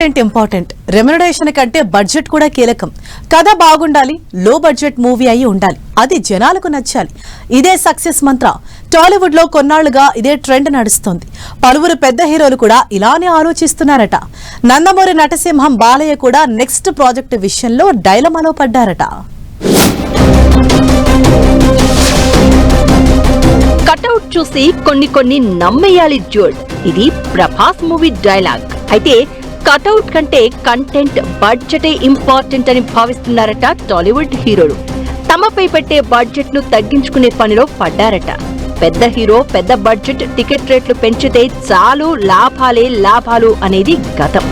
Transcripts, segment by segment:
Important remuneration కంటే budget కూడా కీలకం. కథ బాగుండాలి, లో బడ్జెట్ మూవీ అయి ఉండాలి, అది జనాలకు నచ్చాలి. ఇదే సక్సెస్ మంత్ర. టాలీవుడ్ లో కొన్నాళ్లుగా ఇదే ట్రెండ్ నడుస్తోంది. పలువురు పెద్ద హీరోలు కూడా ఇలానే ఆలోచిస్తున్నారట. నందమూరి నటసింహం బాలయ్య కూడా నెక్స్ట్ ప్రాజెక్టు విషయంలో డైలమాలో పడ్డారట. కటౌట్ చూసి కొన్ని నమ్మేయాలి జోడ్. ఇది ప్రభాస్ మూవీ డైలాగ్. అయితే కటౌట్ కంటే కంటెంట్, బడ్జెటే ఇంపార్టెంట్ అని భావిస్తున్నారట టాలీవుడ్ హీరోలు. తమపై పెట్టే బడ్జెట్ ను తగ్గించుకునే పనిలో పడ్డారట. పెద్ద హీరో పెద్ద బడ్జెట్ టికెట్ రేట్లు పెంచితే చాలు, లాభాలే లాభాలు అనేది గతం.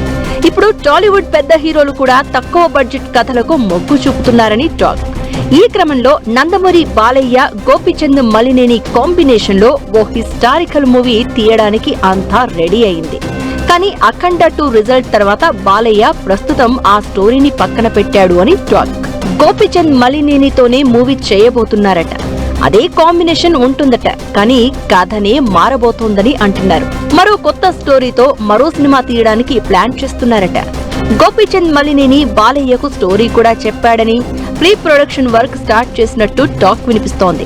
ఇప్పుడు టాలీవుడ్ పెద్ద హీరోలు కూడా తక్కువ బడ్జెట్ కథలకు మొగ్గు చూపుతున్నారని టాక్. ఈ క్రమంలో నందమూరి బాలయ్య, గోపీచంద్ మలినేని కాంబినేషన్ లో ఓ హిస్టారికల్ మూవీ తీయడానికి అంతా రెడీ అయింది. కానీ అఖండ 2 రిజల్ట్ తర్వాత బాలయ్య ప్రస్తుతం ఆ స్టోరీని పక్కన పెట్టాడు అని టాక్. గోపీచంద్ మలినేనితోనే మూవీ చేయబోతున్నారట. అదే కాంబినేషన్ ఉంటుందట, కానీ కథనే మారబోతోందని అంటున్నారు. మరో కొత్త స్టోరీతో మరో సినిమా తీయడానికి ప్లాన్ చేస్తున్నారట. గోపీచంద్ మలినేని బాలయ్యకు స్టోరీ కూడా చెప్పాడని, ప్రీ ప్రొడక్షన్ వర్క్ స్టార్ట్ చేసినట్టు టాక్ వినిపిస్తోంది.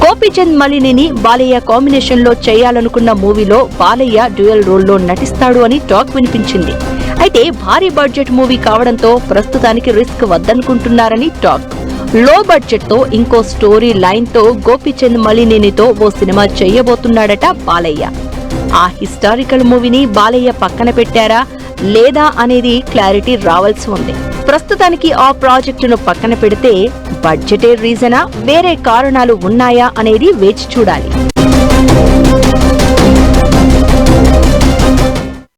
గోపీచంద్ మలినేని బాలయ్య కాంబినేషన్ లో చేయాలనుకున్న మూవీలో బాలయ్య డ్యూయల్ రోల్లో నటిస్తాడు అని టాక్ వినిపించింది. అయితే భారీ బడ్జెట్ మూవీ కావడంతో ప్రస్తుతానికి రిస్క్ వద్దనుకుంటున్నారని టాక్. లో బడ్జెట్ తో ఇంకో స్టోరీ లైన్ తో గోపీచంద్ మలినేనితో ఓ సినిమా చేయబోతున్నాడట బాలయ్య. ఆ హిస్టారికల్ మూవీని బాలయ్య పక్కన పెట్టారా లేదా అనేది క్లారిటీ రావాల్సి ఉంది. ప్రస్తుతానికి ఆ ప్రాజెక్టును పక్కన పెడితే బడ్జెటే రీజనా, వేరే కారణాలు ఉన్నాయా అనేది వేచి చూడాలి.